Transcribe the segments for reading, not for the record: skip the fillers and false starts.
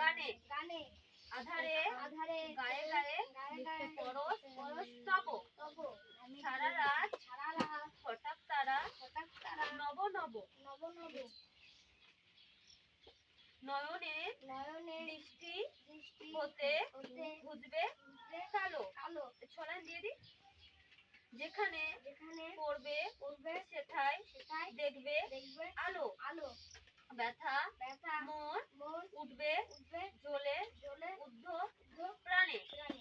গানে গানে আধারে আধারে গায়ে গায়ে গায়ে পরশ পরশ তব তব সারা রাত হঠাৎ তারা নব নব নব নব নয়নে নয়নে দৃষ্টি দৃষ্টি হতে হতে বুঝবে কালো কালো ছলান দিয়ে দি যেখানে যেখানে পড়বে পড়বে সেথায় সেটাই দেখবে দেখবে আলো আলো ব্যথা ব্যথা মন মন উঠবে উঠবে জ্বলে জ্বলে ঊর্ধ্ব প্রাণে প্রাণে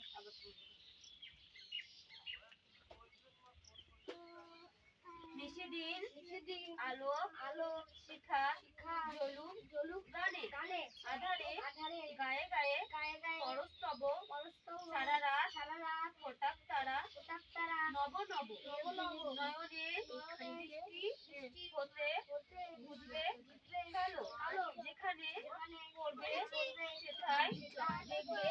নিশিদিন নিশিদিন আলো আলো শিখা শিখা জ্বলুক জ্বলুক গানে গানে আধারে আধারে গায়ে গায়ে গায়ে গায়ে পরস্তব পরস্তব সারা রাত হঠাৎ তারা তারা নব নব নব নব নয়নে নয়নে দৃষ্টি হতে হতে বুঝবে বুঝবে কালো আলো যেখানে যেখানে পড়বে পড়বে সেথায় দেখবে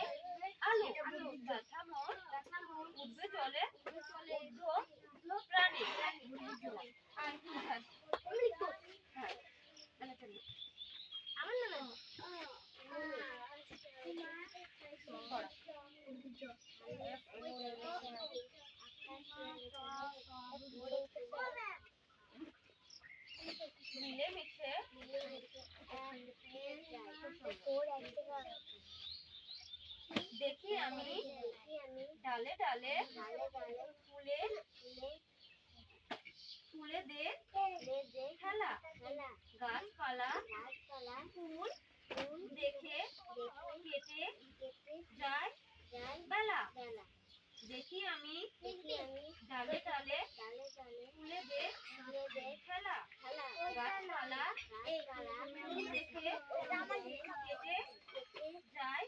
আলো ব্যথা মন ব্যথা মন উঠবে জলে উঠবে চলে ঊর্ধ্ব প্রাণে আর হ্যাঁ। হ্যাঁ। আমার নাম মিলে মিশে দেখি আমি ডালে ডালে ফুলে ফুলে দে খেলা গাছপালা ফুল দেখে কেটে যায় বেলা দেখি আমি ডালে ডালে ফুলে দে খেলা গাছপালা ফুল দেখে কেটে যায়